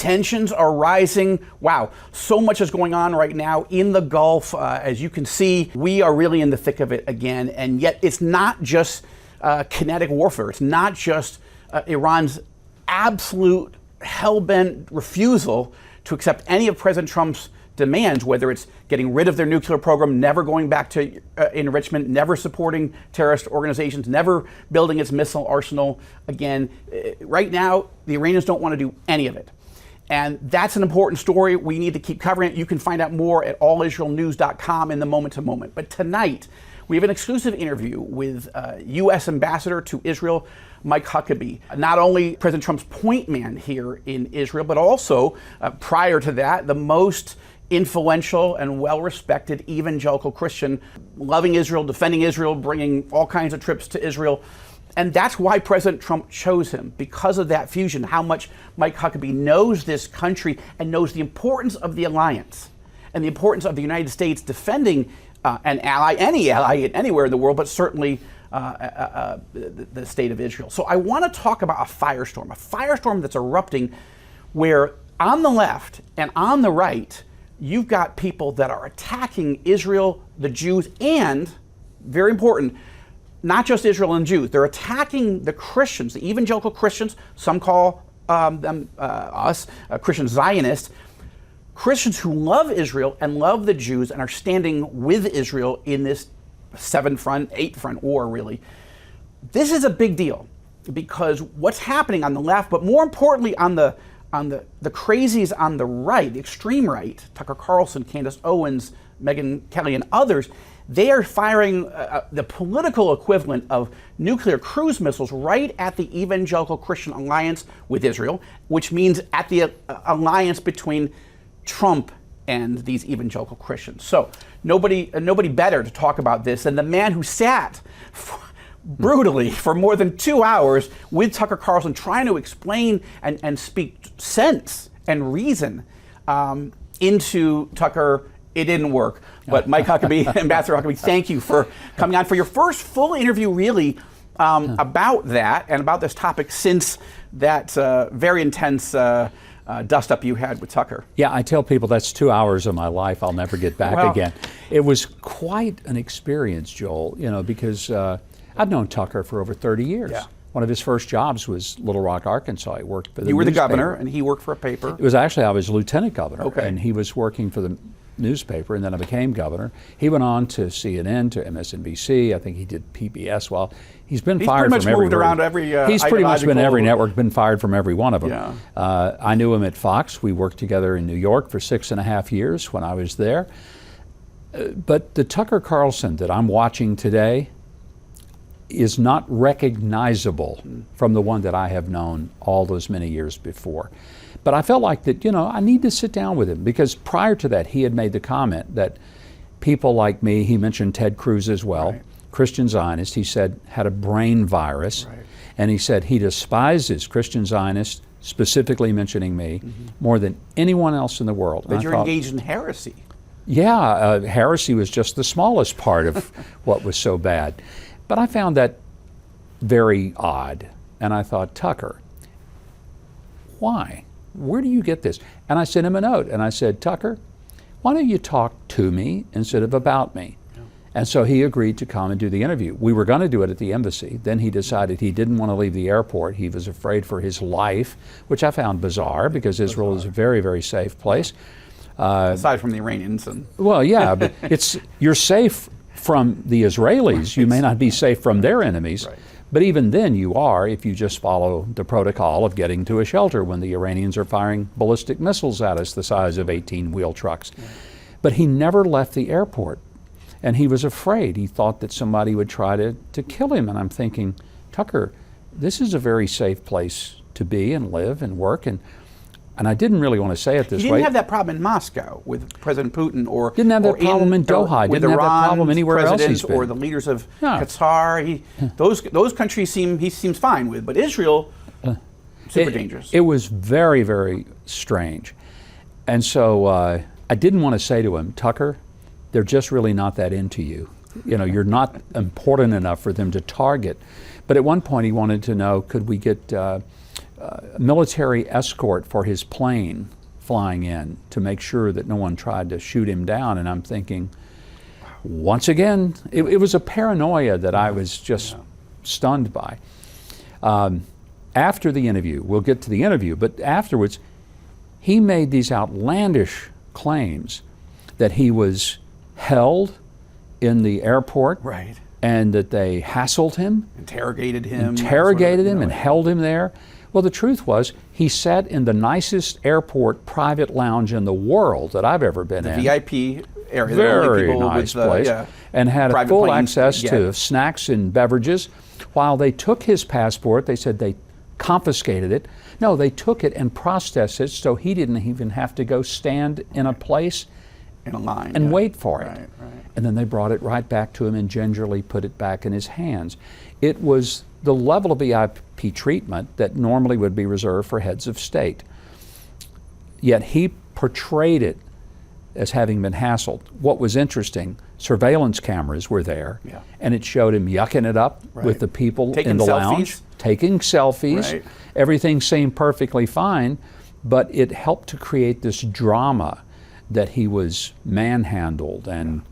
Tensions are rising. Wow, so much is going on right now in the Gulf. As you can see, we are really in the thick of it again. And yet it's not just kinetic warfare. It's not just Iran's absolute hell-bent refusal to accept any of President Trump's demands, whether it's getting rid of their nuclear program, never going back to enrichment, never supporting terrorist organizations, never building its missile arsenal again. Right now, the Iranians don't want to do any of it. And that's an important story. We need to keep covering it. You can find out more at allisraelnews.com in the moment to moment. But tonight, we have an exclusive interview with U.S. Ambassador to Israel, Mike Huckabee. Not only President Trump's point man here in Israel, but also, prior to that, the most influential and well-respected evangelical Christian, loving Israel, defending Israel, bringing all kinds of trips to Israel. And that's why President Trump chose him, because of that fusion, how much Mike Huckabee knows this country and knows the importance of the alliance and the importance of the United States defending an ally, any ally anywhere in the world, but certainly the state of Israel. So I want to talk about a firestorm that's erupting where on the left and on the right, you've got people that are attacking Israel, the Jews, and, very important, not just Israel and Jews. They're attacking the Christians, the evangelical Christians. Some call them Christian Zionists. Christians who love Israel and love the Jews and are standing with Israel in this 7-front, 8-front war, really. This is a big deal because what's happening on the left, but more importantly on the crazies on the right, the extreme right, Tucker Carlson, Candace Owens, Megyn Kelly, and others, they are firing the political equivalent of nuclear cruise missiles right at the evangelical Christian alliance with Israel, which means at the alliance between Trump and these evangelical Christians. So nobody better to talk about this than the man who sat brutally for more than 2 hours with Tucker Carlson trying to explain and speak sense and reason into Tucker. It didn't work. But Mike Huckabee, Ambassador Huckabee, thank you for coming on for your first full interview really about that and about this topic since that very intense dust up you had with Tucker. Yeah, I tell people that's 2 hours of my life I'll never get back again. It was quite an experience, Joel, because I've known Tucker for over 30 years. Yeah. One of his first jobs was Little Rock, Arkansas. He worked for the You were newspaper. the governor, and he worked for a paper. It was actually, I was lieutenant governor, okay. And he was working for the newspaper, and then I became governor. He went on to CNN, to MSNBC. I think he did PBS. Well, he's been fired from everywhere. He's pretty much moved around every He's pretty much been every network, been fired from every one of them. Yeah. I knew him at Fox. We worked together in New York for 6.5 years when I was there. But the Tucker Carlson that I'm watching today is not recognizable from the one that I have known all those many years before. But I felt like that, I need to sit down with him because prior to that, he had made the comment that people like me, he mentioned Ted Cruz as well, right. Christian Zionist, he said, had a brain virus. Right. And he said he despises Christian Zionists, specifically mentioning me, more than anyone else in the world. But you're engaged in heresy. Yeah, heresy was just the smallest part of what was so bad. But I found that very odd. And I thought, Tucker, why? Where do you get this? And I sent him a note and I said, Tucker, why don't you talk to me instead of about me? Yeah. And so he agreed to come and do the interview. We were going to do it at the embassy. Then he decided he didn't want to leave the airport. He was afraid for his life, which I found bizarre because Israel is a very, very safe place. Aside from the Iranians. Well, yeah, but you're safe from the Israelis. You may not be safe from their enemies. Right. But even then you are if you just follow the protocol of getting to a shelter when the Iranians are firing ballistic missiles at us the size of 18-wheel trucks. Yeah. But he never left the airport. And he was afraid. He thought that somebody would try to kill him. And I'm thinking, Tucker, this is a very safe place to be and live and work. And I didn't really want to say it this way. You didn't have that problem in Moscow with President Putin, or didn't have that problem in Doha. Didn't have that problem anywhere else he's been. Or the leaders of Qatar. Those countries he seems fine with, but Israel, super dangerous. It was very, very strange, and so I didn't want to say to him, Tucker, they're just really not that into you. You're not important enough for them to target. But at one point he wanted to know, could we get military escort for his plane flying in to make sure that no one tried to shoot him down. And I'm thinking, once again, it was a paranoia that I was just stunned by. After the interview, we'll get to the interview, but afterwards, he made these outlandish claims that he was held in the airport, Right. and that they hassled him, Interrogated him. and held him there. Well, the truth was, he sat in the nicest airport private lounge in the world that I've ever been in. VIP area. Very nice place. And had private full planes access get. to snacks and beverages. While they took his passport, they said they confiscated it. No, they took it and processed it so he didn't even have to go stand in a place in a line and wait for it. Right. And then they brought it right back to him and gingerly put it back in his hands. It was the level of VIP treatment that normally would be reserved for heads of state. Yet he portrayed it as having been hassled. What was interesting, surveillance cameras were there, and it showed him yucking it up with the people taking in the selfies. lounge, taking selfies. Right. Everything seemed perfectly fine, but it helped to create this drama that he was manhandled and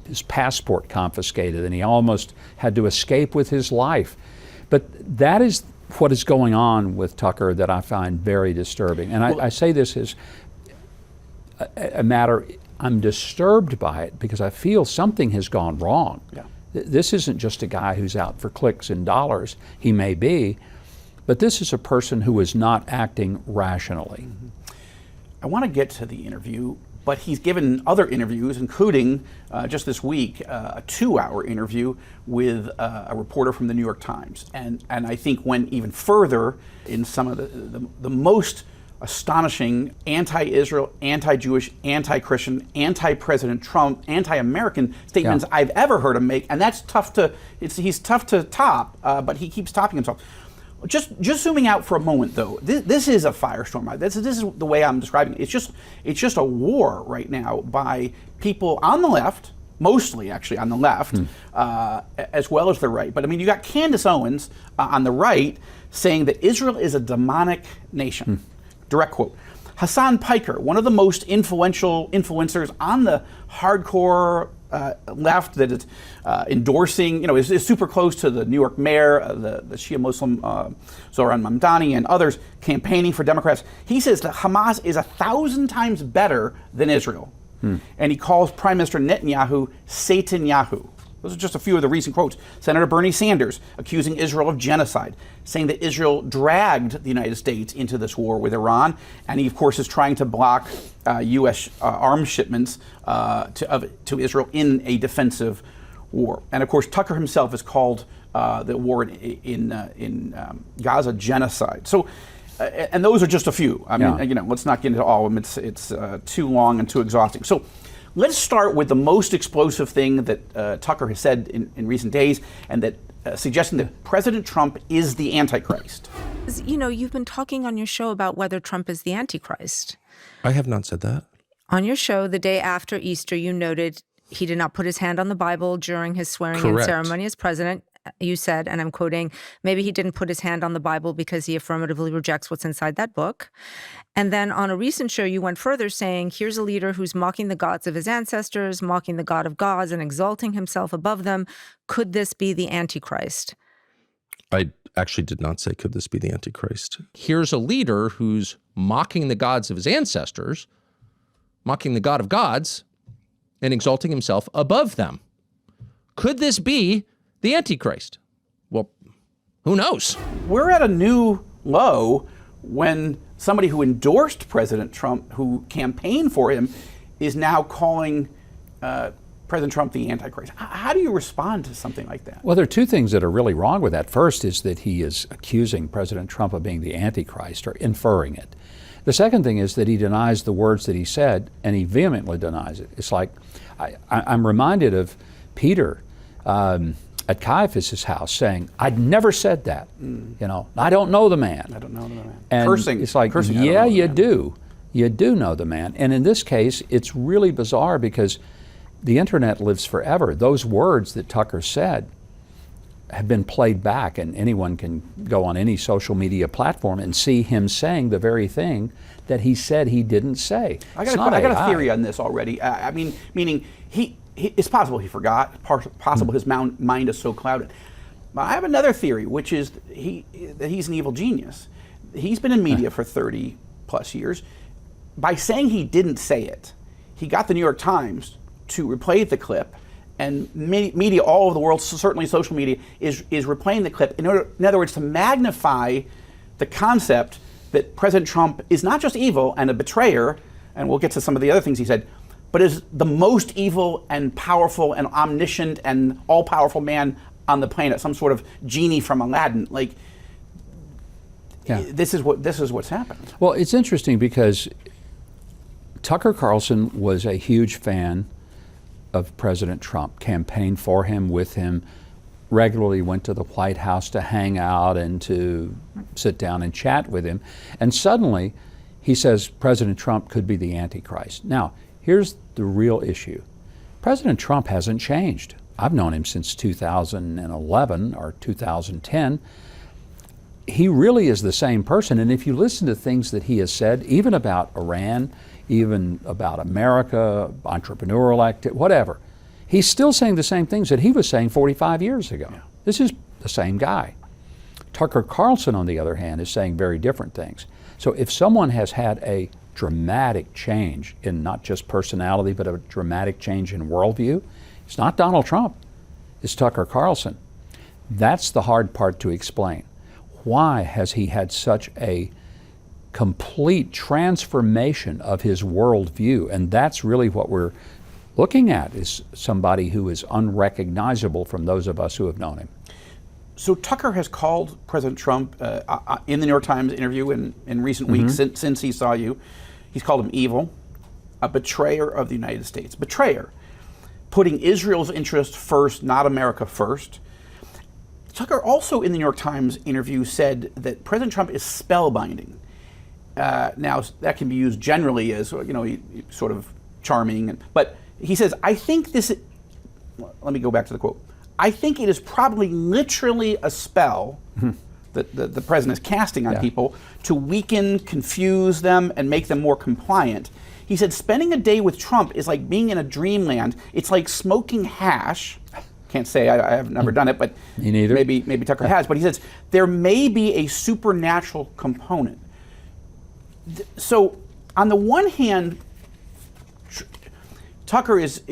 his passport confiscated, and he almost had to escape with his life. But that is what is going on with Tucker that I find very disturbing. And I say this as a matter, I'm disturbed by it because I feel something has gone wrong. This isn't just a guy who's out for clicks and dollars. He may be, but this is a person who is not acting rationally. I want to get to the interview, but he's given other interviews, including just this week, a 2-hour interview with a reporter from the New York Times. And I think went even further in some of the most astonishing anti-Israel, anti-Jewish, anti-Christian, anti-President Trump, anti-American statements I've ever heard him make. And that's tough to, he's tough to top, but he keeps topping himself. Just zooming out for a moment, though, this is a firestorm. This is the way I'm describing it. It's just a war right now by people on the left, mostly actually on the left, as well as the right. But I mean, you got Candace Owens on the right saying that Israel is a demonic nation. Direct quote. Hassan Piker, one of the most influential influencers on the hardcore left that is endorsing, is super close to the New York mayor, the Shia Muslim Zohran Mamdani and others campaigning for Democrats. He says that Hamas is 1,000 times better than Israel. And he calls Prime Minister Netanyahu Satan-yahu. Those are just a few of the recent quotes. Senator Bernie Sanders accusing Israel of genocide, saying that Israel dragged the United States into this war with Iran, and he, of course, is trying to block U.S. Arms shipments to Israel in a defensive war. And, of course, Tucker himself has called the war in Gaza genocide. So, and those are just a few. I mean, let's not get into all of them. It's too long and too exhausting. So, let's start with the most explosive thing that Tucker has said in recent days, and that suggesting that President Trump is the Antichrist. You've been talking on your show about whether Trump is the Antichrist. I have not said that. On your show, the day after Easter, you noted he did not put his hand on the Bible during his swearing-in ceremony as president. You said, and I'm quoting, maybe he didn't put his hand on the Bible because he affirmatively rejects what's inside that book. And then on a recent show, you went further saying, here's a leader who's mocking the gods of his ancestors, mocking the God of gods and exalting himself above them. Could this be the Antichrist? I actually did not say, could this be the Antichrist? Here's a leader who's mocking the gods of his ancestors, mocking the God of gods, and exalting himself above them. Could this be the Antichrist? Well, who knows? We're at a new low when somebody who endorsed President Trump, who campaigned for him, is now calling President Trump the Antichrist. How do you respond to something like that? Well, there are two things that are really wrong with that. First is that he is accusing President Trump of being the Antichrist, or inferring it. The second thing is that he denies the words that he said, and he vehemently denies it. It's like, I'm reminded of Peter at Caiaphas' house saying, I'd never said that. I don't know the man. I don't know the man. And cursing. It's like, cursing, yeah, you do. You do know the man. And in this case, it's really bizarre because the internet lives forever. Those words that Tucker said have been played back, and anyone can go on any social media platform and see him saying the very thing that he said he didn't say. I got a theory on this already. Meaning it's possible he forgot. Possible his mind is so clouded. But I have another theory, which is that he's an evil genius. He's been in media for 30 plus years. By saying he didn't say it, he got the New York Times to replay the clip, and media all over the world, certainly social media, is replaying the clip in other words, to magnify the concept that President Trump is not just evil and a betrayer, and we'll get to some of the other things he said, but is the most evil and powerful and omniscient and all-powerful man on the planet, some sort of genie from Aladdin. Like, this is what's happened. Well, it's interesting because Tucker Carlson was a huge fan of President Trump, campaigned for him, with him, regularly went to the White House to hang out and to sit down and chat with him. And suddenly he says President Trump could be the Antichrist. Now, here's the real issue. President Trump hasn't changed. I've known him since 2011 or 2010. He really is the same person. And if you listen to things that he has said, even about Iran, even about America, entrepreneurial activity, whatever, he's still saying the same things that he was saying 45 years ago. Yeah. This is the same guy. Tucker Carlson, on the other hand, is saying very different things. So if someone has had a dramatic change in not just personality, but a dramatic change in worldview, it's not Donald Trump, it's Tucker Carlson. That's the hard part to explain. Why has he had such a complete transformation of his worldview? And that's really what we're looking at, is somebody who is unrecognizable from those of us who have known him. So Tucker has called President Trump in the New York Times interview in recent weeks, since he saw you, he's called him evil, a betrayer of the United States. Betrayer, putting Israel's interest first, not America first. Tucker also in the New York Times interview said that President Trump is spellbinding. Now, that can be used generally as, sort of charming, but he says, I think this, let me go back to the quote. I think it is probably literally a spell that the president is casting on people to weaken, confuse them, and make them more compliant. He said, spending a day with Trump is like being in a dreamland. It's like smoking hash. Can't say, I have never done it, but me neither. Maybe Tucker has. But he says, there may be a supernatural component. So, on the one hand, Tucker is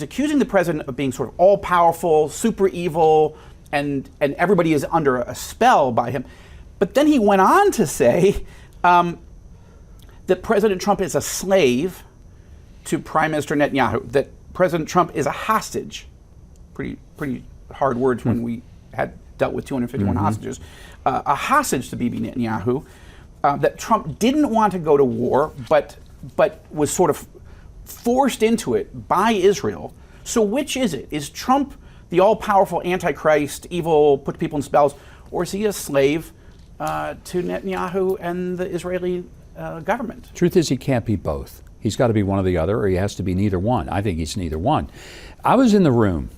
accusing the president of being sort of all-powerful, super evil, and everybody is under a spell by him. But then he went on to say that President Trump is a slave to Prime Minister Netanyahu, that President Trump is a hostage. Pretty hard words when we had dealt with 251 hostages. A hostage to Bibi Netanyahu. That Trump didn't want to go to war, but was sort of forced into it by Israel. So which is it? Is Trump the all-powerful Antichrist, evil, put people in spells, or is he a slave to Netanyahu and the Israeli government? Truth is, he can't be both. He's got to be one or the other, or he has to be neither one. I think he's neither one. I was in the room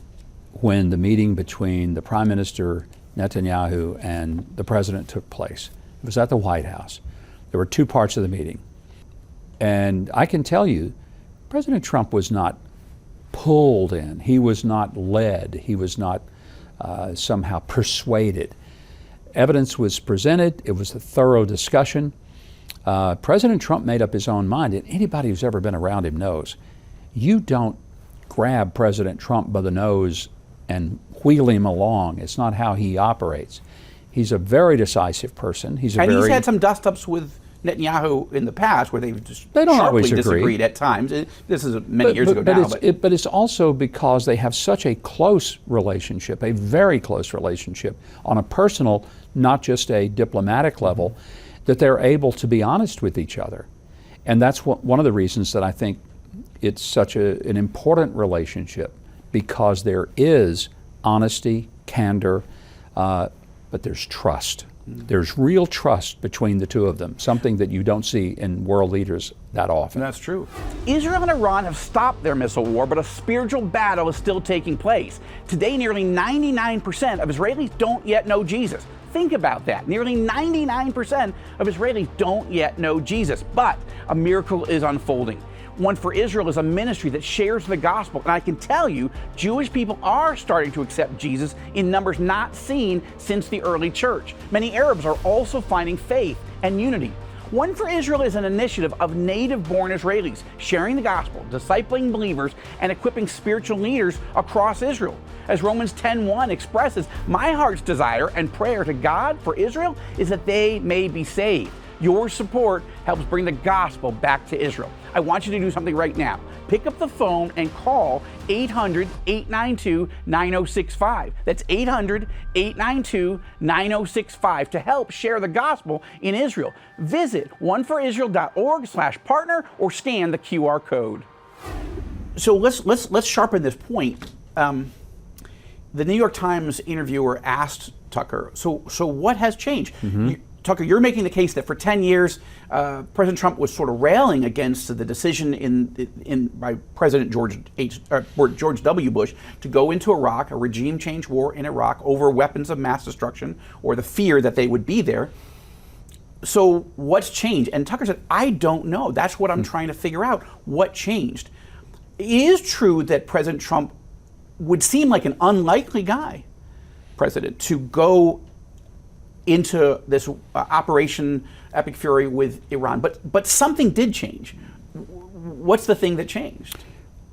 when the meeting between the Prime Minister Netanyahu and the President took place. It was at the White House. There were two parts of the meeting. And I can tell you, President Trump was not pulled in. He was not led. He was not somehow persuaded. Evidence was presented. It was a thorough discussion. President Trump made up his own mind, and anybody who's ever been around him knows, you don't grab President Trump by the nose and wheel him along. It's not how he operates. He's a very decisive person. He's had some dust-ups with Netanyahu in the past where they don't always disagreed at times. This is many years ago now. But it's also because they have such a close relationship, a very close relationship on a personal, not just a diplomatic level, that they're able to be honest with each other. And that's one of the reasons that I think it's such an important relationship, because there is honesty, candor, but there's trust. There's real trust between the two of them, something that you don't see in world leaders that often. That's true. Israel and Iran have stopped their missile war, but a spiritual battle is still taking place. Today, nearly 99% of Israelis don't yet know Jesus. Think about that. Nearly 99% of Israelis don't yet know Jesus, but a miracle is unfolding. One for Israel is a ministry that shares the gospel, and I can tell you, Jewish people are starting to accept Jesus in numbers not seen since the early church. Many Arabs are also finding faith and unity. One for Israel is an initiative of native-born Israelis sharing the gospel, discipling believers, and equipping spiritual leaders across Israel. As Romans 10:1 expresses, my heart's desire and prayer to God for Israel is that they may be saved. Your support helps bring the gospel back to Israel. I want you to do something right now. Pick up the phone and call 800-892-9065. That's 800-892-9065 to help share the gospel in Israel. Visit oneforisrael.org/partner or scan the QR code. So let's sharpen this point. The New York Times interviewer asked Tucker, so what has changed? Tucker, you're making the case that for 10 years, President Trump was sort of railing against the decision by President George W. Bush to go into Iraq, a regime change war in Iraq over weapons of mass destruction, or the fear that they would be there. So what's changed? And Tucker said, I don't know. That's what I'm trying to figure out. What changed? It is true that President Trump would seem like an unlikely president, to go into this Operation Epic Fury with Iran. But something did change. What's the thing that changed?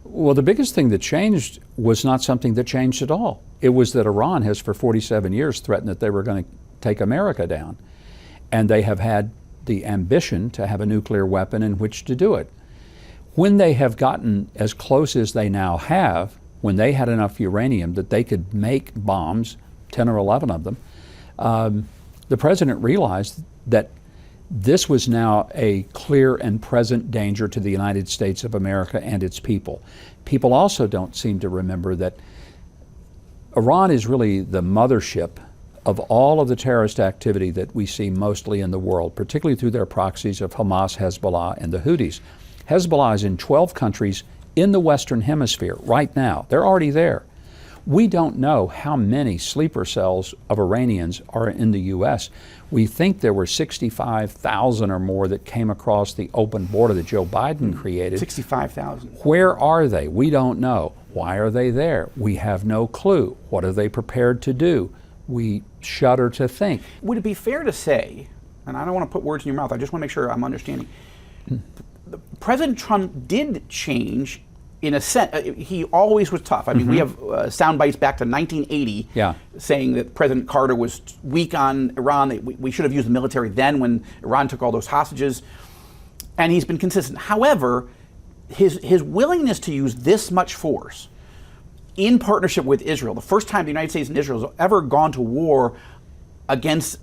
Well, the biggest thing that changed was not something that changed at all. It was that Iran has for 47 years threatened that they were going to take America down. And they have had the ambition to have a nuclear weapon in which to do it. When they have gotten as close as they now have, when they had enough uranium that they could make bombs, 10 or 11 of them, the president realized that this was now a clear and present danger to the United States of America and its people. People also don't seem to remember that Iran is really the mothership of all of the terrorist activity that we see mostly in the world, particularly through their proxies of Hamas, Hezbollah, and the Houthis. Hezbollah is in 12 countries in the Western Hemisphere right now. They're already there. We don't know how many sleeper cells of Iranians are in the U.S. We think there were 65,000 or more that came across the open border that Joe Biden created. 65,000. Where are they? We don't know. Why are they there? We have no clue. What are they prepared to do? We shudder to think. Would it be fair to say, and I don't want to put words in your mouth, I just want to make sure I'm understanding, President Trump did change in a sense. He always was tough. I mean, we have sound bites back to 1980 saying that President Carter was weak on Iran. We should have used the military then when Iran took all those hostages. And he's been consistent. However, his willingness to use this much force in partnership with Israel, the first time the United States and Israel has ever gone to war against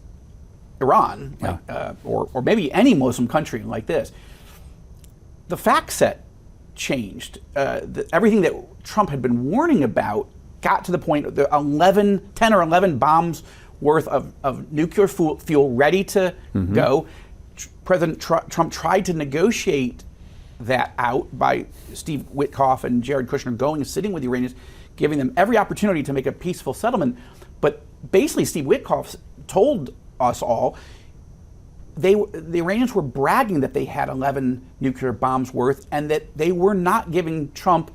Iran, or maybe any Muslim country like this, the fact set changed. Everything that Trump had been warning about got to the point of the 10 or 11 bombs worth of nuclear fuel ready to go. President Trump tried to negotiate that out by Steve Witkoff and Jared Kushner going and sitting with the Iranians, giving them every opportunity to make a peaceful settlement. But basically, Steve Witkoff told us all the Iranians were bragging that they had 11 nuclear bombs worth, and that they were not giving Trump,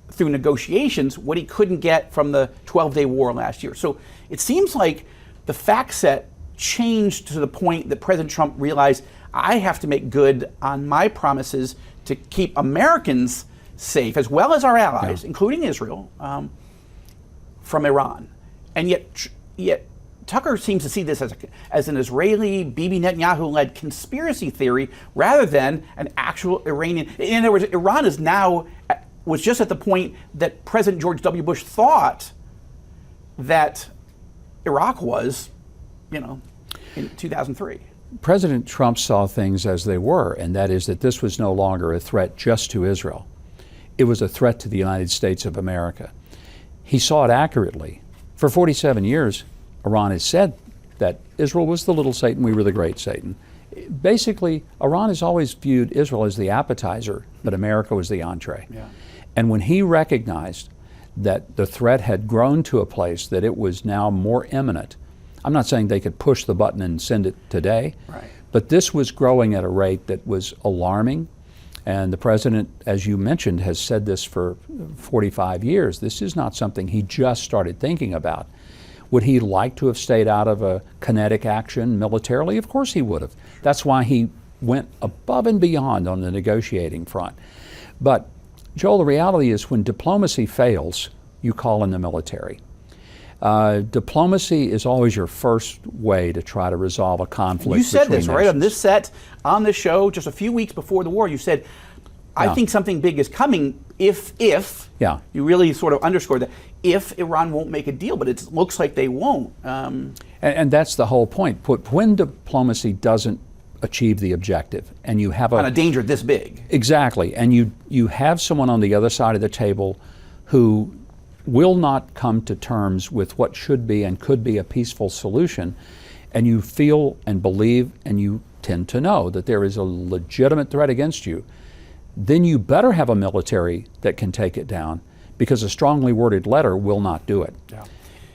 through negotiations, what he couldn't get from the 12-day war last year. So it seems like the fact set changed to the point that President Trump realized, I have to make good on my promises to keep Americans safe, as well as our allies, including Israel, from Iran. And yet Tucker seems to see this as an Israeli, Bibi Netanyahu-led conspiracy theory rather than an actual Iranian. In other words, Iran was just at the point that President George W. Bush thought that Iraq was, in 2003. President Trump saw things as they were, and that is that this was no longer a threat just to Israel. It was a threat to the United States of America. He saw it accurately. For 47 years, Iran has said that Israel was the little Satan, we were the great Satan. Basically, Iran has always viewed Israel as the appetizer, but America was the entree. Yeah. And when he recognized that the threat had grown to a place that it was now more imminent, I'm not saying they could push the button and send it today, Right. but this was growing at a rate that was alarming. And the president, as you mentioned, has said this for 45 years. This is not something he just started thinking about. Would he like to have stayed out of a kinetic action militarily? Of course he would have. That's why he went above and beyond on the negotiating front. But Joel, the reality is when diplomacy fails, you call in the military. Diplomacy is always your first way to try to resolve a conflict. You said between this, right, nations. on this set, on this show, just a few weeks before the war. You said, I think something big is coming if you really sort of underscored that, if Iran won't make a deal, but it looks like they won't. And that's the whole point. When diplomacy doesn't achieve the objective, and you have on a danger this big. Exactly, and you have someone on the other side of the table who will not come to terms with what should be and could be a peaceful solution, and you feel and believe and you tend to know that there is a legitimate threat against you, then you better have a military that can take it down, because a strongly worded letter will not do it. Yeah.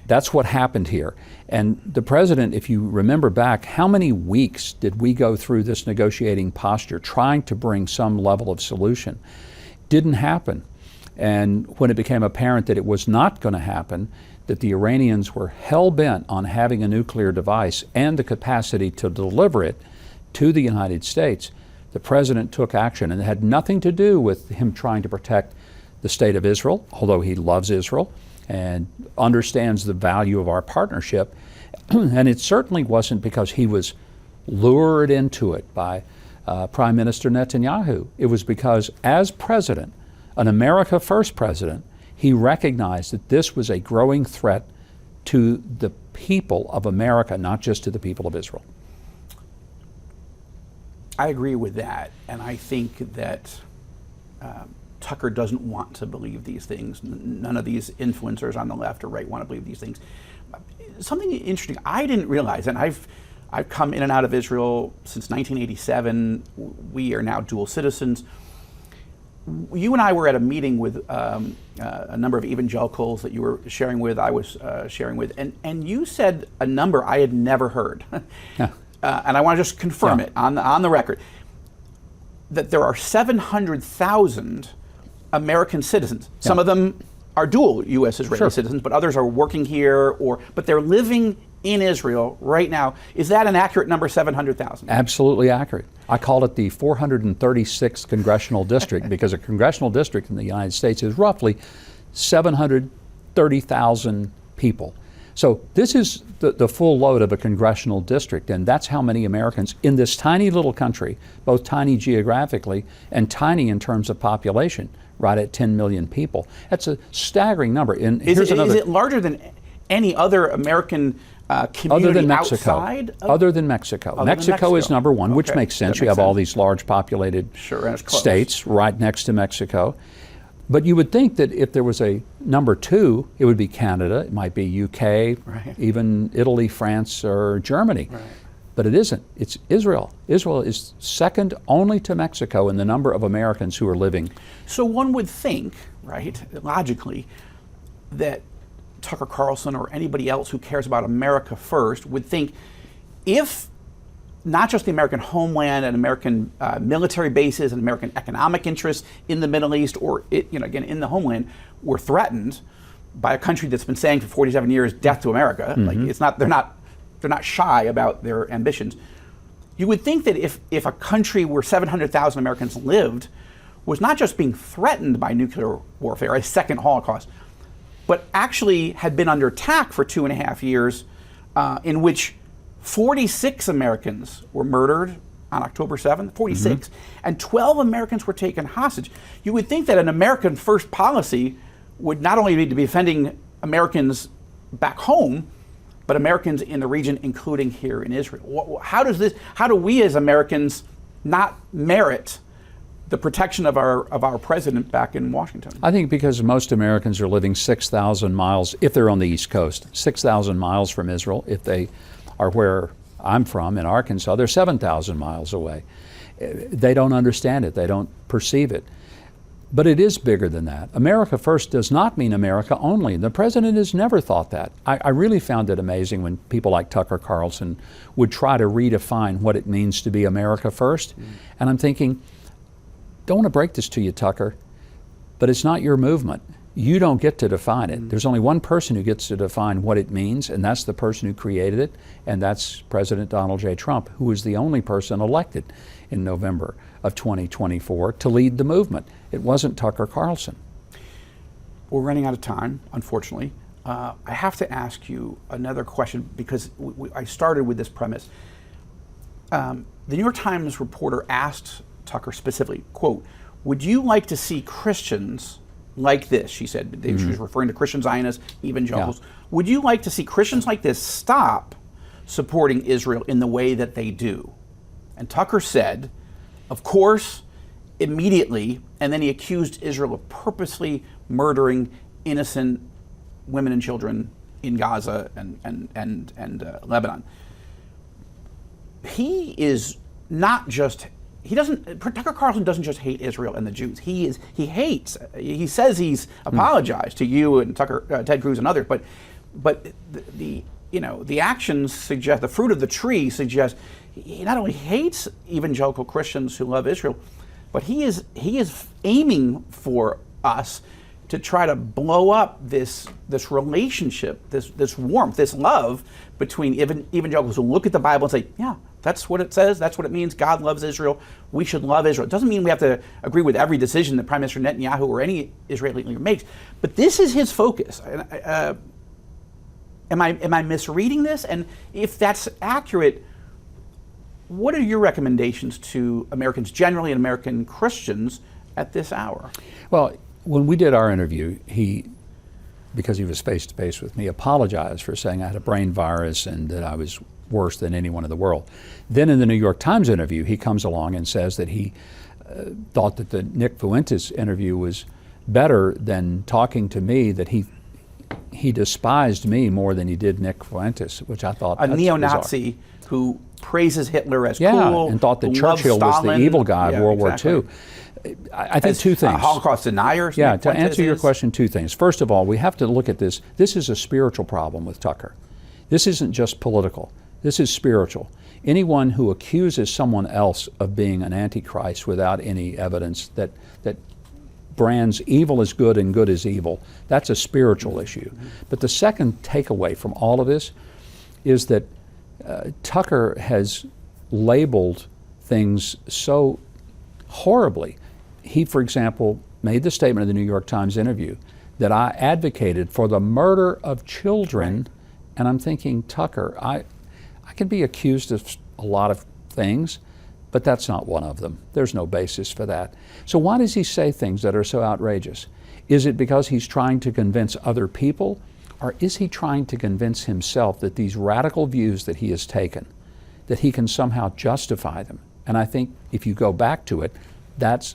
That's what happened here. And the president, if you remember back, how many weeks did we go through this negotiating posture trying to bring some level of solution? Didn't happen. And when it became apparent that it was not going to happen, that the Iranians were hell-bent on having a nuclear device and the capacity to deliver it to the United States, the president took action. And it had nothing to do with him trying to protect the state of Israel, although he loves Israel and understands the value of our partnership. And it certainly wasn't because he was lured into it by Prime Minister Netanyahu. It was because, as president, an America First president, he recognized that this was a growing threat to the people of America, not just to the people of Israel. I agree with that, and I think that Tucker doesn't want to believe these things. None of these influencers on the left or right want to believe these things. Something interesting I didn't realize, and I've come in and out of Israel since 1987. We are now dual citizens. You and I were at a meeting with a number of evangelicals that you were sharing with, I was sharing with, and you said a number I had never heard. Yeah. And I want to just confirm it on the record, that there are 700,000 American citizens. Some of them are dual U.S. Israeli citizens, but others are working here, but they're living in Israel right now. Is that an accurate number, 700,000? Absolutely accurate. I call it the 436th congressional district because a congressional district in the United States is roughly 730,000 people. So this is the full load of a congressional district, and that's how many Americans in this tiny little country, both tiny geographically and tiny in terms of population, right at 10 million people. That's a staggering number. And is it larger than any other American community other than Mexico? Other than Mexico. Mexico is number one, which makes sense. You have all these large populated states right next to Mexico. But you would think that if there was a number two, it would be Canada, it might be UK, even Italy, France, or Germany. Right. But it isn't. It's Israel. Israel is second only to Mexico in the number of Americans who are living. So one would think, right, logically, that Tucker Carlson or anybody else who cares about America first would think, if not just the American homeland and American military bases and American economic interests in the Middle East, or again in the homeland, were threatened by a country that's been saying for 47 years, "Death to America." Like they're not shy about their ambitions. You would think that if a country where 700,000 Americans lived was not just being threatened by nuclear warfare, a second Holocaust, but actually had been under attack for 2.5 years, in which 46 Americans were murdered on October 7th, 46, and 12 Americans were taken hostage. You would think that an American first policy would not only need to be defending Americans back home, but Americans in the region, including here in Israel. How do we as Americans not merit the protection of our president back in Washington? I think because most Americans are living 6,000 miles, if they're on the East Coast, 6,000 miles from Israel. If they or where I'm from in Arkansas, they're 7,000 miles away. They don't understand it. They don't perceive it. But it is bigger than that. America first does not mean America only. The president has never thought that. I really found it amazing when people like Tucker Carlson would try to redefine what it means to be America first. And I'm thinking, don't want to break this to you, Tucker, but it's not your movement. You don't get to define it. There's only one person who gets to define what it means, and that's the person who created it, and that's President Donald J. Trump, who is the only person elected in November of 2024 to lead the movement. It wasn't Tucker Carlson. We're running out of time, unfortunately. I have to ask you another question because I started with this premise. The New York Times reporter asked Tucker specifically, quote, would you like to see Christians like this? She said, she was referring to Christian Zionists, evangelicals. Yeah. Would you like to see Christians like this stop supporting Israel in the way that they do? And Tucker said, of course, immediately, and then he accused Israel of purposely murdering innocent women and children in Gaza and Lebanon. He is not just, Tucker Carlson doesn't just hate Israel and the Jews. He hates, he says he's apologized to you and Ted Cruz and others, but the actions suggest, the fruit of the tree suggests he not only hates evangelical Christians who love Israel, but he is aiming for us to try to blow up this relationship, this warmth, this love between evangelicals who look at the Bible and say, yeah, that's what it says, that's what it means, God loves Israel, we should love Israel. It doesn't mean we have to agree with every decision that Prime Minister Netanyahu or any Israeli leader makes, but this is his focus. Am I misreading this? And if that's accurate, what are your recommendations to Americans generally and American Christians at this hour? Well, when we did our interview, he, because he was face-to-face with me, apologized for saying I had a brain virus and that I was worse than anyone in the world. Then in the New York Times interview, he comes along and says that he thought that the Nick Fuentes interview was better than talking to me, that he despised me more than he did Nick Fuentes, which I thought a neo-Nazi who praises Hitler as cool, and thought that Churchill was the evil guy of World War II. I think two things. Holocaust deniers. Yeah, to answer your question, two things. First of all, we have to look at this. This is a spiritual problem with Tucker. This isn't just political. This is spiritual. Anyone who accuses someone else of being an antichrist without any evidence that brands evil as good and good as evil, that's a spiritual issue. But the second takeaway from all of this is that Tucker has labeled things so horribly. He, for example, made the statement in the New York Times interview that I advocated for the murder of children, and I'm thinking, Tucker, I can be accused of a lot of things, but that's not one of them. There's no basis for that. So why does he say things that are so outrageous? Is it because he's trying to convince other people, or is he trying to convince himself that these radical views that he has taken, that he can somehow justify them? And I think if you go back to it, that's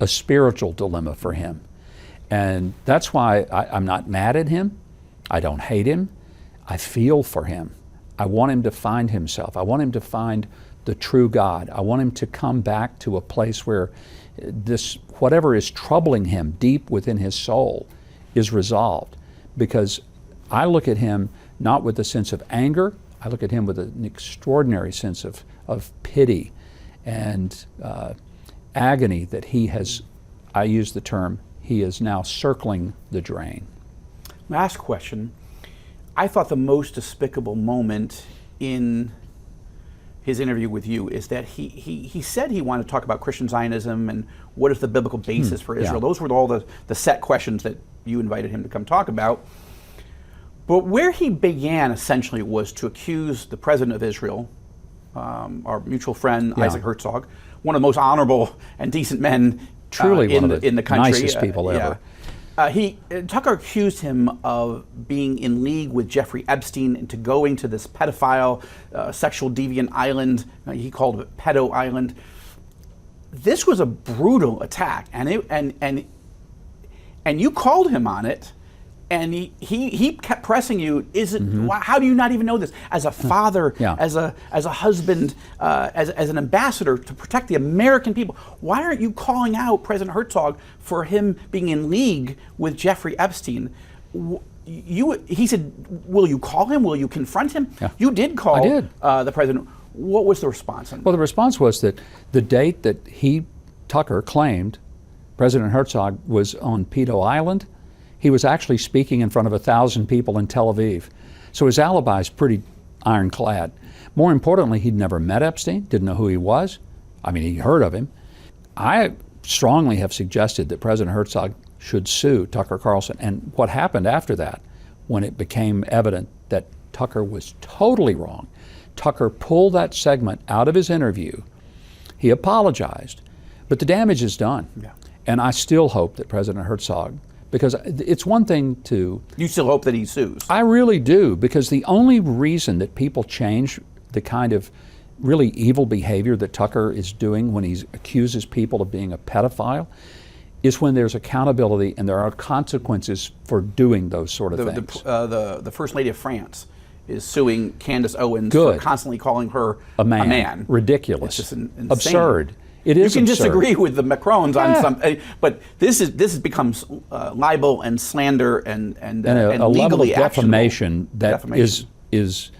a spiritual dilemma for him. And that's why I'm not mad at him. I don't hate him. I feel for him. I want him to find himself. I want him to find the true God. I want him to come back to a place where this, whatever is troubling him deep within his soul, is resolved. Because I look at him not with a sense of anger, I look at him with an extraordinary sense of pity and agony that he has, I use the term, he is now circling the drain. Last question. I thought the most despicable moment in his interview with you is that he said he wanted to talk about Christian Zionism and what is the biblical basis for Israel. Those were all the set questions that you invited him to come talk about. But where he began essentially was to accuse the president of Israel, our mutual friend Isaac Herzog, one of the most honorable and decent men truly in the country. Nicest people ever. Tucker accused him of being in league with Jeffrey Epstein and to going to this pedophile, sexual deviant island. He called it Pedo Island. This was a brutal attack, and you called him on it, And he kept pressing you. How do you not even know this? As a father, as a husband, as an ambassador to protect the American people, why aren't you calling out President Herzog for him being in league with Jeffrey Epstein? He said, will you call him? Will you confront him? Yeah. You did call I did. The president. What was the response? Well, the response was that the date that Tucker, claimed President Herzog was on Pedo Island, he was actually speaking in front of 1,000 people in Tel Aviv. So his alibi is pretty ironclad. More importantly, he'd never met Epstein, didn't know who he was. I mean, he heard of him. I strongly have suggested that President Herzog should sue Tucker Carlson. And what happened after that, when it became evident that Tucker was totally wrong, Tucker pulled that segment out of his interview. He apologized, but the damage is done. Yeah. And I still hope that President Herzog, because it's one thing to... You still hope that he sues? I really do, because the only reason that people change the kind of really evil behavior that Tucker is doing when he accuses people of being a pedophile is when there's accountability and there are consequences for doing those sort of things. The First Lady of France is suing Candace Owens for constantly calling her a man. Ridiculous. It's just insane. Absurd. It is You can absurd. disagree with the Macrons on some, but this becomes libel and slander and a level of legally defamation that defamation. is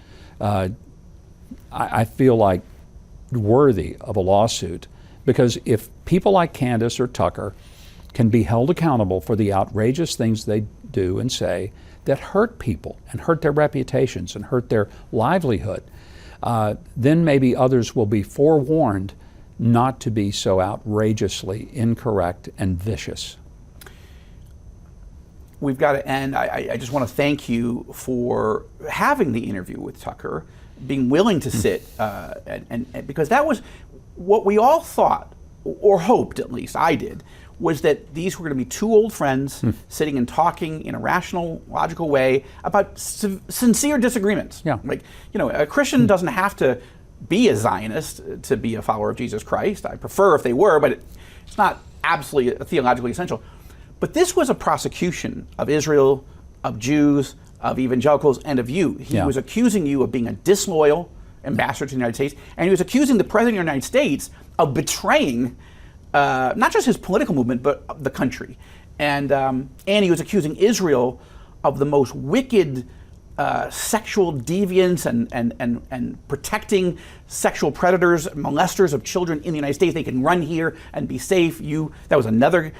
I feel like worthy of a lawsuit, because if people like Candace or Tucker can be held accountable for the outrageous things they do and say that hurt people and hurt their reputations and hurt their livelihood, then maybe others will be forewarned not to be so outrageously incorrect and vicious. We've got to end. I just want to thank you for having the interview with Tucker, being willing to sit, and because that was what we all thought, or hoped at least, I did, was that these were going to be two old friends sitting and talking in a rational, logical way about sincere disagreements. Yeah. Like, a Christian doesn't have to be a Zionist to be a follower of Jesus Christ. I prefer if they were, but it's not absolutely theologically essential. But this was a prosecution of Israel, of Jews, of evangelicals, and of you. He was accusing you of being a disloyal ambassador to the United States, and he was accusing the President of the United States of betraying not just his political movement, but the country. And he was accusing Israel of the most wicked sexual deviance and protecting sexual predators, molesters of children in the United States. They can run here and be safe. That was another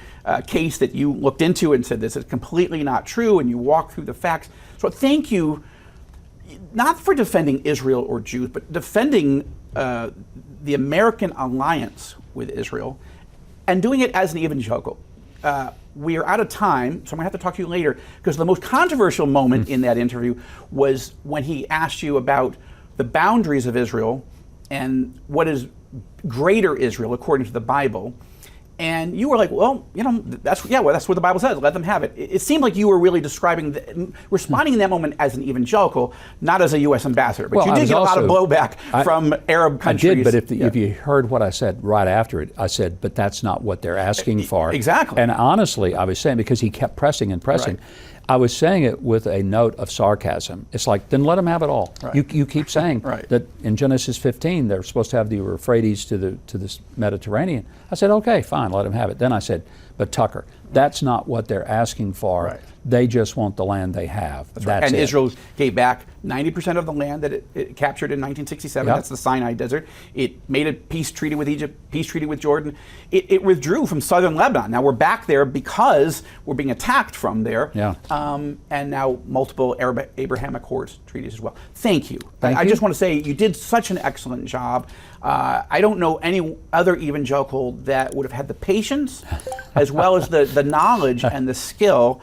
case that you looked into and said this is completely not true, and you walked through the facts. So thank you, not for defending Israel or Jews, but defending the American alliance with Israel and doing it as an evangelical. We are out of time, so I'm going to have to talk to you later, because the most controversial moment in that interview was when he asked you about the boundaries of Israel and what is greater Israel according to the Bible. And you were like, well, that's what the Bible says. Let them have it. It seemed like you were really responding in that moment as an evangelical, not as a U.S. ambassador. But you did get a lot of blowback from Arab countries. I did, but if you heard what I said right after it, I said, but that's not what they're asking for. Exactly. And honestly, I was saying, because he kept pressing and pressing, Right. I was saying it with a note of sarcasm. It's like, then let them have it all. Right. You keep saying Right. that in Genesis 15 they're supposed to have the Euphrates to the Mediterranean. I said, okay, fine, let them have it. Then I said, but Tucker, that's not what they're asking for. Right. They just want the land they have. That's and it. Israel gave back 90% of the land that it captured in 1967. Yep. That's the Sinai Desert. It made a peace treaty with Egypt, peace treaty with Jordan. It withdrew from southern Lebanon. Now we're back there because we're being attacked from there. Yeah. And now multiple Abraham Accords treaties as well. Thank you. Thank I you. just want to say you did such an excellent job. I don't know any other evangelical that would have had the patience as well as the knowledge and the skill.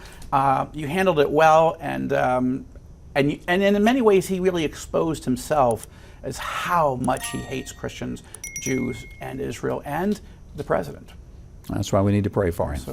You handled it well, and in many ways he really exposed himself as how much he hates Christians, Jews, and Israel, and the president. That's why we need to pray for him.